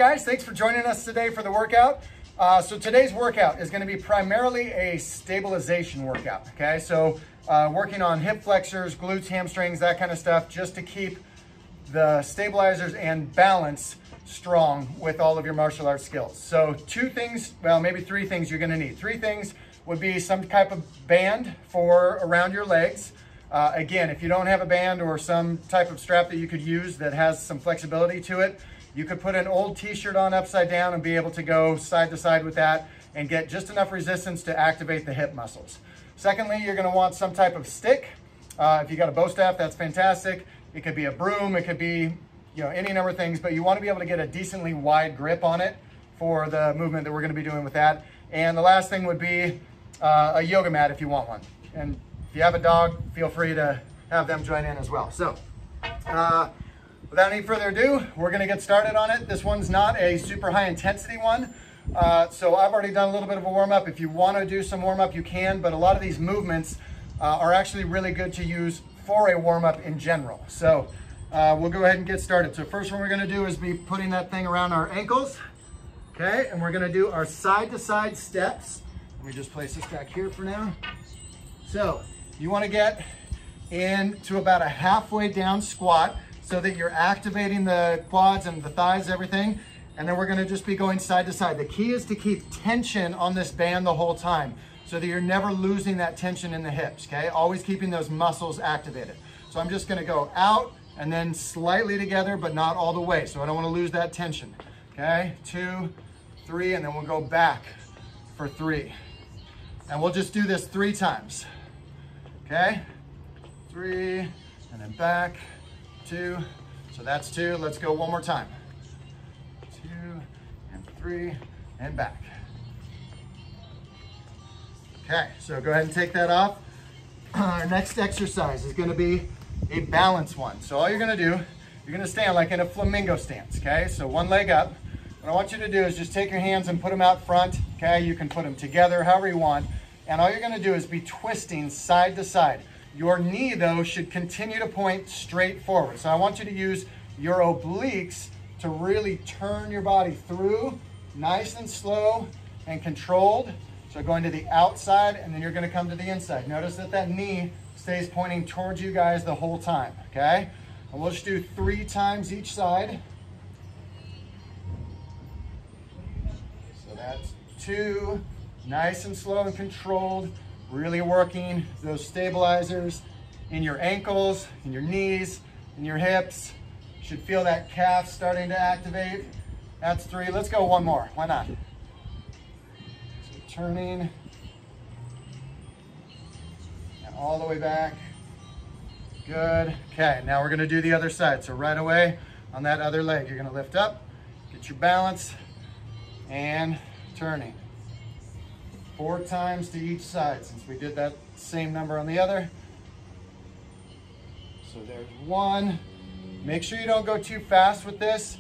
guys, thanks for joining us today for the workout. So today's workout is going to be primarily a stabilization workout, okay? So working on hip flexors, glutes, hamstrings, that kind of stuff, just to keep the stabilizers and balance strong with all of your martial arts skills. So two things, well, maybe three things you're going to need. Three things would be some type of band for around your legs. Again, if you don't have a band or some type of strap that you could use that has some flexibility to it, you could put an old t-shirt on upside down and be able to go side to side with that and get just enough resistance to activate the hip muscles. Secondly, you're going to want some type of stick. If you got a bow staff, that's fantastic. It could be a broom, it could be, you know, any number of things, but you want to be able to get a decently wide grip on it for the movement that we're going to be doing with that. And the last thing would be a yoga mat if you want one. And if you have a dog, feel free to have them join in as well. So without any further ado, we're going to get started on it. This one's not a super high intensity one. So I've already done a little bit of a warm up. If you want to do some warm up, you can, but a lot of these movements are actually really good to use for a warm up in general. So we'll go ahead and get started. So first one we're going to do is be putting that thing around our ankles. Okay, and we're going to do our side to side steps. Let me just place this back here for now. So you want to get into about a halfway down squat so that you're activating the quads and the thighs, everything. And then we're going to just be going side to side. The key is to keep tension on this band the whole time so that you're never losing that tension in the hips, okay? Always keeping those muscles activated. So I'm just going to go out and then slightly together, but not all the way. So I don't want to lose that tension, okay? 2, 3, and then we'll go back for 3. And we'll just do this 3 times, okay? 3, and then back, 2. So that's 2. Let's go one more time. 2, and 3, and back. Okay, so go ahead and take that off. Our next exercise is going to be a balance one. So all you're going to do, you're going to stand like in a flamingo stance, okay? So one leg up. What I want you to do is just take your hands and put them out front, okay? You can put them together, however you want. And all you're going to do is be twisting side to side. Your knee, though, should continue to point straight forward. So I want you to use your obliques to really turn your body through, nice and slow and controlled. So going to the outside, and then you're going to come to the inside. Notice that that knee stays pointing towards you guys the whole time, okay? And we'll just do 3 times each side. So that's 2, nice and slow and controlled, really working those stabilizers in your ankles, in your knees, in your hips. You should feel that calf starting to activate. That's 3. Let's go one more. Why not? So turning. And all the way back. Good. Okay, now we're going to do the other side. So right away on that other leg, you're going to lift up, get your balance, and turning. 4 times to each side, since we did that same number on the other. So there's 1. Make sure you don't go too fast with this.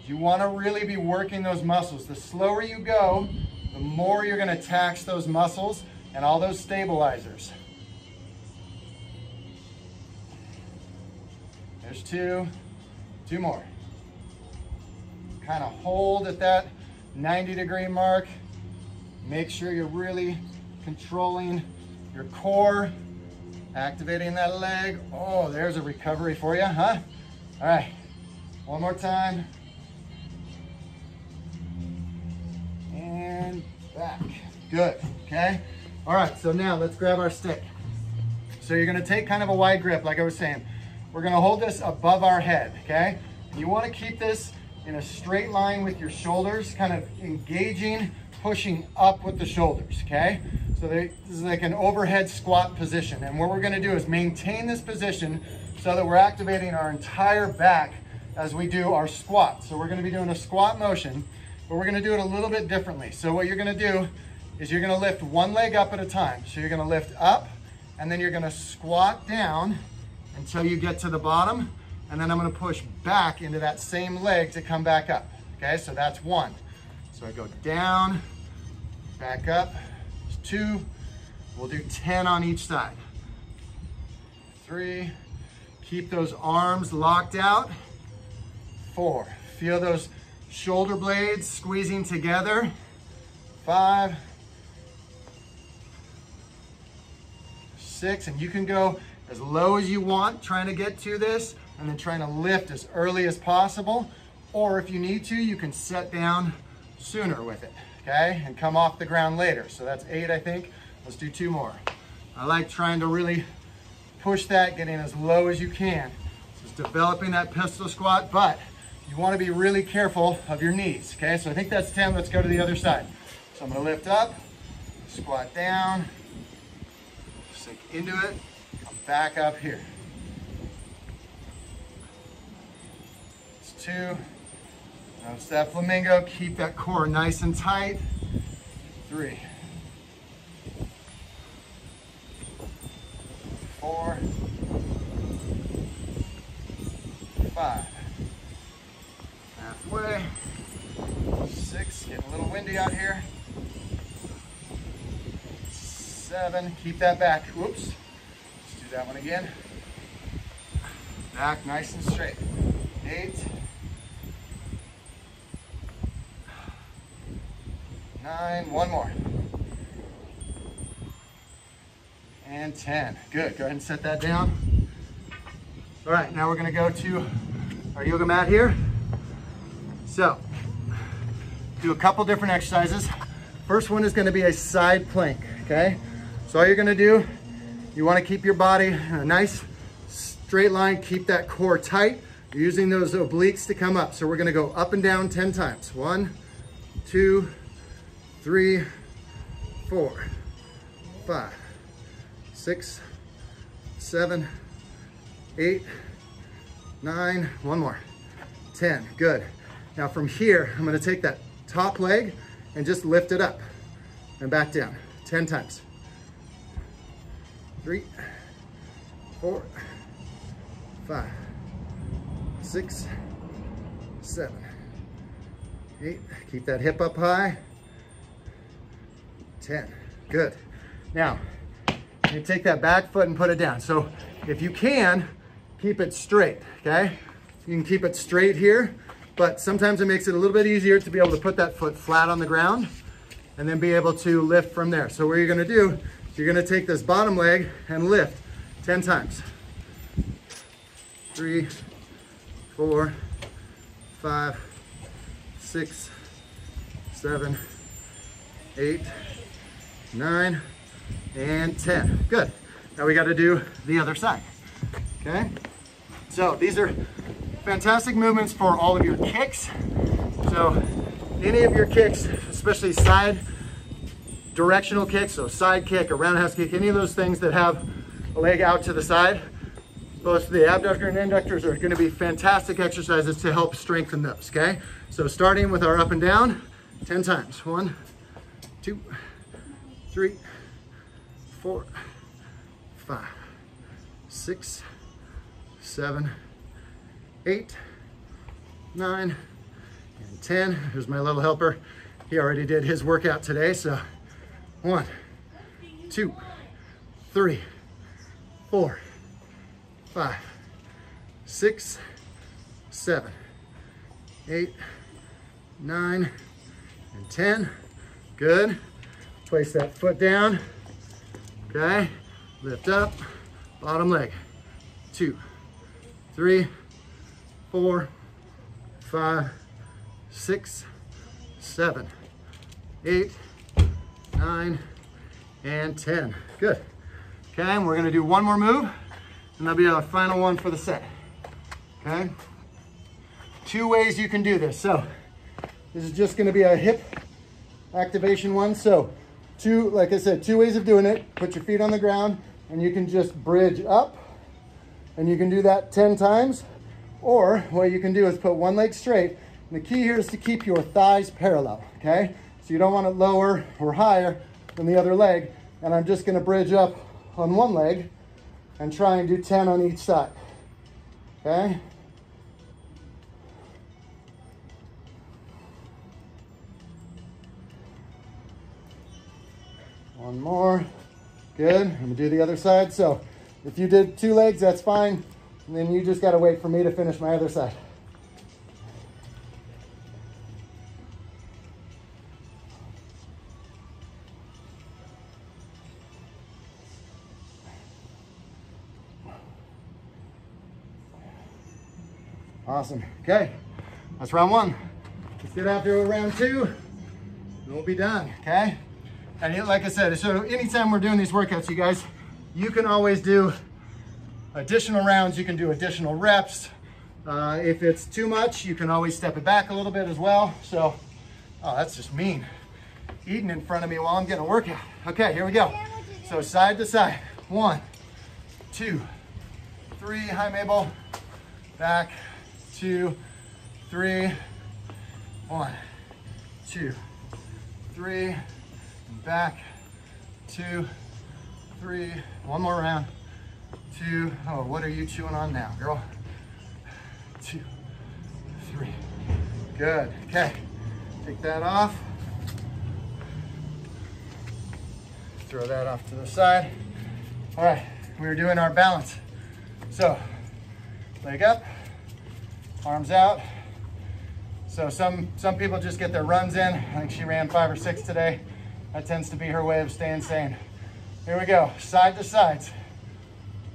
You want to really be working those muscles. The slower you go, the more you're going to tax those muscles and all those stabilizers. There's 2. 2 more. Kind of hold at that 90-degree mark. Make sure you're really controlling your core, activating that leg. Oh, there's a recovery for you, huh? All right, one more time. And back. Good, okay? All right, so now let's grab our stick. So you're gonna take kind of a wide grip, like I was saying. We're gonna hold this above our head, okay? And you wanna keep this in a straight line with your shoulders, kind of engaging, pushing up with the shoulders, okay? So this is like an overhead squat position. And what we're gonna do is maintain this position so that we're activating our entire back as we do our squat. So we're gonna be doing a squat motion, but we're gonna do it a little bit differently. So what you're gonna do is you're gonna lift one leg up at a time. So you're gonna lift up, and then you're gonna squat down until you get to the bottom, and then I'm gonna push back into that same leg to come back up, okay? So that's 1. So I go down, back up, 2, we'll do 10 on each side. 3, keep those arms locked out. 4, feel those shoulder blades squeezing together. 5, 6, and you can go as low as you want trying to get to this, and then trying to lift as early as possible. Or if you need to, you can set down sooner with it, okay? And come off the ground later. So that's 8, I think. Let's do 2 more. I like trying to really push that, getting as low as you can. Just developing that pistol squat, but you want to be really careful of your knees, okay? So I think that's 10. Let's go to the other side. So I'm going to lift up, squat down, sink into it, come back up here. It's 2. Now it's that flamingo. Keep that core nice and tight. 3, 4, 5. Halfway. 6. Getting a little windy out here. 7. Keep that back. Whoops. Let's do that one again. Back nice and straight. 8. 9. One more. And 10. Good. Go ahead and set that down. All right, now we're going to go to our yoga mat here. So, do a couple different exercises. First one is going to be a side plank, okay? So all you're going to do, you want to keep your body in a nice straight line, keep that core tight. You're using those obliques to come up. So we're going to go up and down 10 times. 1, 2, 3, 4, 5, 6, 7, 8, 9, one more, 10. Good. Now from here, I'm going to take that top leg and just lift it up and back down 10 times. 3, 4, 5, 6, 7, 8. Keep that hip up high. 10. Good. Now, you take that back foot and put it down. So if you can, keep it straight, okay? You can keep it straight here, but sometimes it makes it a little bit easier to be able to put that foot flat on the ground and then be able to lift from there. So what you're gonna do, you're gonna take this bottom leg and lift 10 times. 3, 4, 5, 6, 7, 8, 9, and 10. Good. Now we got to do the other side. Okay. So these are fantastic movements for all of your kicks. So any of your kicks, especially side directional kicks, so side kick, a roundhouse kick, any of those things that have a leg out to the side, both the abductor and inductors are going to be fantastic exercises to help strengthen those. Okay. So starting with our up and down 10 times. 1, 2, 3, 4, 5, 6, 7, 8, 9, and 10. Here's my little helper. He already did his workout today. So 1, 2, 3, 4, 5, 6, 7, 8, 9, and 10. Good. Place that foot down. Okay. Lift up. Bottom leg. 2, 3, 4, 5, 6, 7, 8, 9, and 10. Good. Okay, and we're gonna do one more move, and that'll be our final one for the set. Okay. 2 ways you can do this. So this is just gonna be a hip activation one. So like I said, 2 ways of doing it. Put your feet on the ground and you can just bridge up, and you can do that 10 times. Or what you can do is put one leg straight. And the key here is to keep your thighs parallel, okay? So you don't want it lower or higher than the other leg. And I'm just gonna bridge up on one leg and try and do 10 on each side, okay? One more. Good. I'm gonna do the other side. So if you did 2 legs, that's fine. And then you just gotta wait for me to finish my other side. Awesome. Okay, that's round one. Let's get out there with round two, and we'll be done, okay? And like I said, so anytime we're doing these workouts, you guys, you can always do additional rounds, you can do additional reps. If it's too much, you can always step it back a little bit as well. So, oh, that's just mean. Eating in front of me while I'm getting a workout. Okay, here we go. So side to side. 1, 2, 3, hi Mabel. Back, 2, 3, 1, 2, 3, and back, 2, 3, one more round, 2, oh, what are you chewing on now, girl? 2, 3, good, okay, take that off, throw that off to the side. All right, we're doing our balance. So, leg up, arms out. So some people just get their runs in. I think she ran 5 or 6 today. That tends to be her way of staying sane. Here we go, side to sides.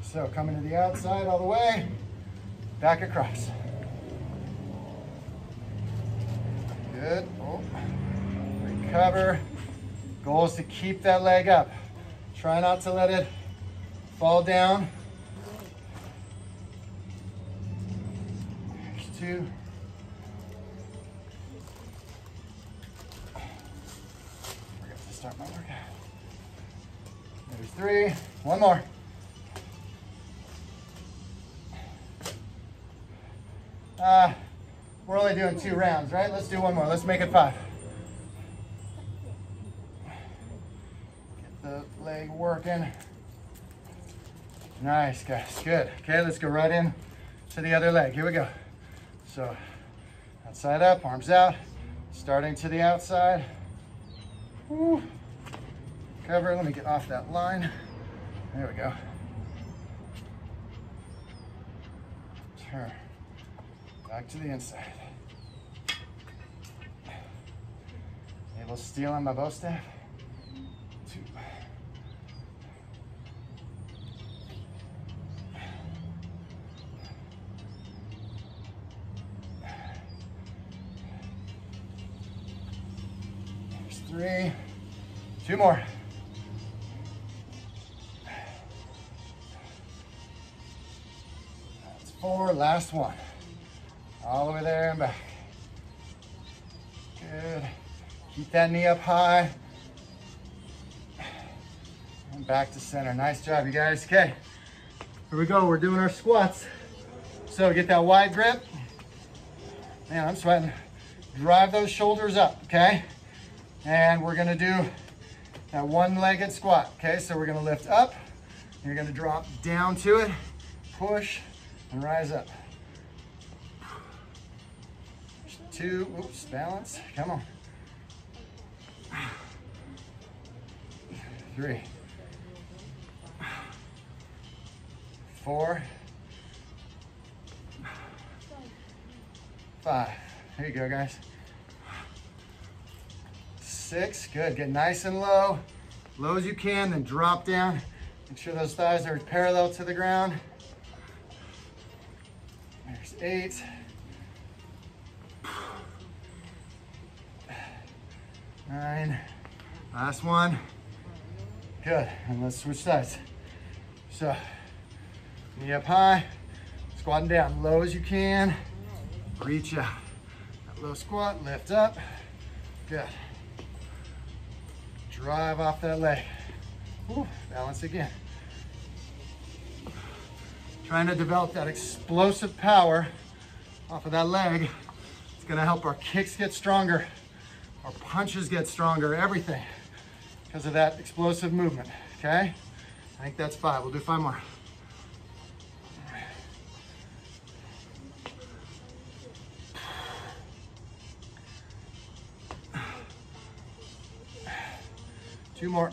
So coming to the outside all the way, back across. Good, oh. Recover. Goal is to keep that leg up. Try not to let it fall down. There's 2. Forgot to start my workout. There's 3. One more. We're only doing 2 rounds, right? Let's do one more. Let's make it 5. Get the leg working. Nice, guys. Good. Okay, let's go right in to the other leg. Here we go. So, outside up, arms out. Starting to the outside. Woo. Cover. Let me get off that line. There we go. Turn. Back to the inside. Able to steal on my bow staff. 2. 3. 2 more. That's 4. Last one. All the way there and back. Good. Keep that knee up high. And back to center. Nice job, you guys. Okay. Here we go. We're doing our squats. So get that wide grip. Man, I'm sweating. Drive those shoulders up, okay? And we're gonna do that one-legged squat, okay? So we're gonna lift up. You're gonna drop down to it, push, and rise up. 2, oops, balance, come on. 3, 4, 5. There you go, guys. 6, good, get nice and low as you can, then drop down. Make sure those thighs are parallel to the ground. There's 8. 9, last one. Good, and let's switch sides. So, knee up high, squatting down low as you can. Reach out. That low squat, lift up. Good. Drive off that leg. Ooh, balance again. Trying to develop that explosive power off of that leg. It's gonna help our kicks get stronger, our punches get stronger, everything, because of that explosive movement, okay? I think that's 5, we'll do 5 more. Two more.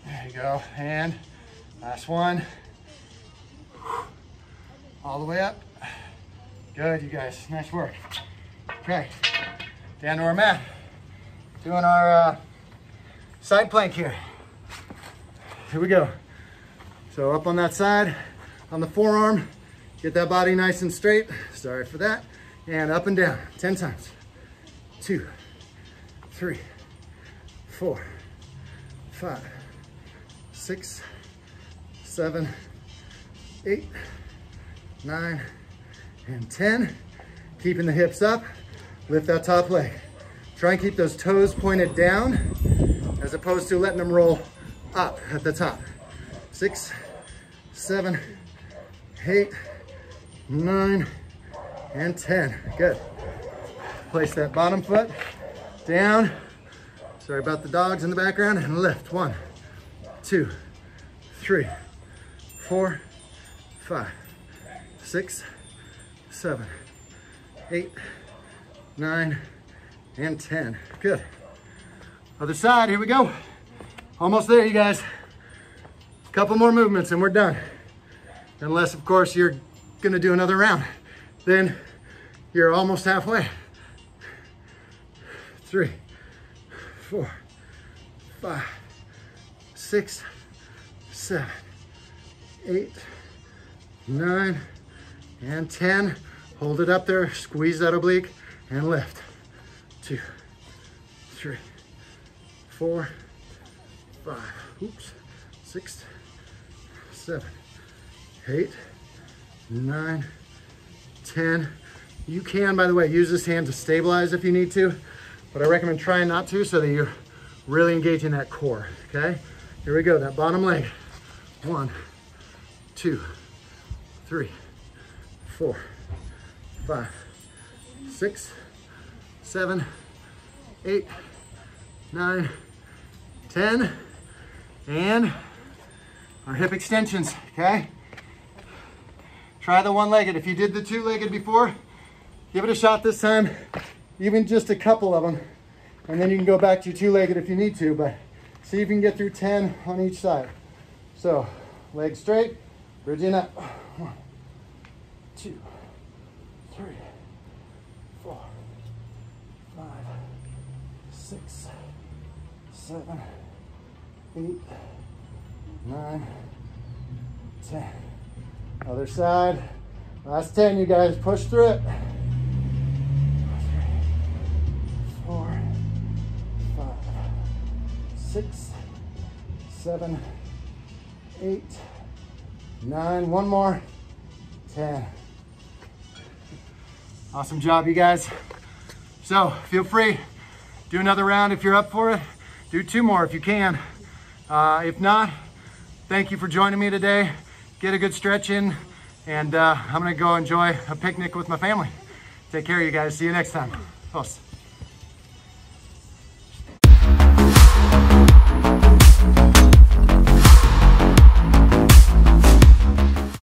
There you go, and last one. All the way up. Good, you guys, nice work. Okay, down to our mat. Doing our side plank here. Here we go. So up on that side, on the forearm, Get that body nice and straight. Sorry for that. And up and down, 10 times. 2, 3, 4, 5, 6, 7, 8, 9, and 10. Keeping the hips up, lift that top leg. Try and keep those toes pointed down as opposed to letting them roll up at the top. 6, 7, 8, 9, and 10. Good. Place that bottom foot down. Sorry about the dogs in the background. And lift. 1, 2, 3, 4, 5, 6, 7, 8, 9, and 10. Good. Other side, here we go. Almost there, you guys. Couple more movements and we're done. Unless, of course, you're gonna do another round. Then you're almost halfway. 3, 4, 5, 6, 7, 8, 9, and 10. Hold it up there, squeeze that oblique, and lift. 2, 3, 4, 5, 6, 7, 8, 9, 10. You can, by the way, use this hand to stabilize if you need to, but I recommend trying not to so that you're really engaging that core, okay? Here we go, that bottom leg. 1, 2, 3, 4, 5, 6, 7, 8, 9, 10, and our hip extensions, okay? Try the one-legged. If you did the two-legged before, give it a shot this time, even just a couple of them, and then you can go back to your two-legged if you need to, but see if you can get through 10 on each side. So, legs straight, bridging up. 1, 2, 3, 4, 5, 6, 7, 8, 9, 10. Other side. Last 10, you guys. Push through it. 3, 4, 5, 6, 7, 8, 9. One more. 10. Awesome job, you guys. So feel free. Do another round if you're up for it. Do 2 more if you can. If not, thank you for joining me today. Get a good stretch in, and I'm gonna go enjoy a picnic with my family. Take care, you guys. See you next time. Post.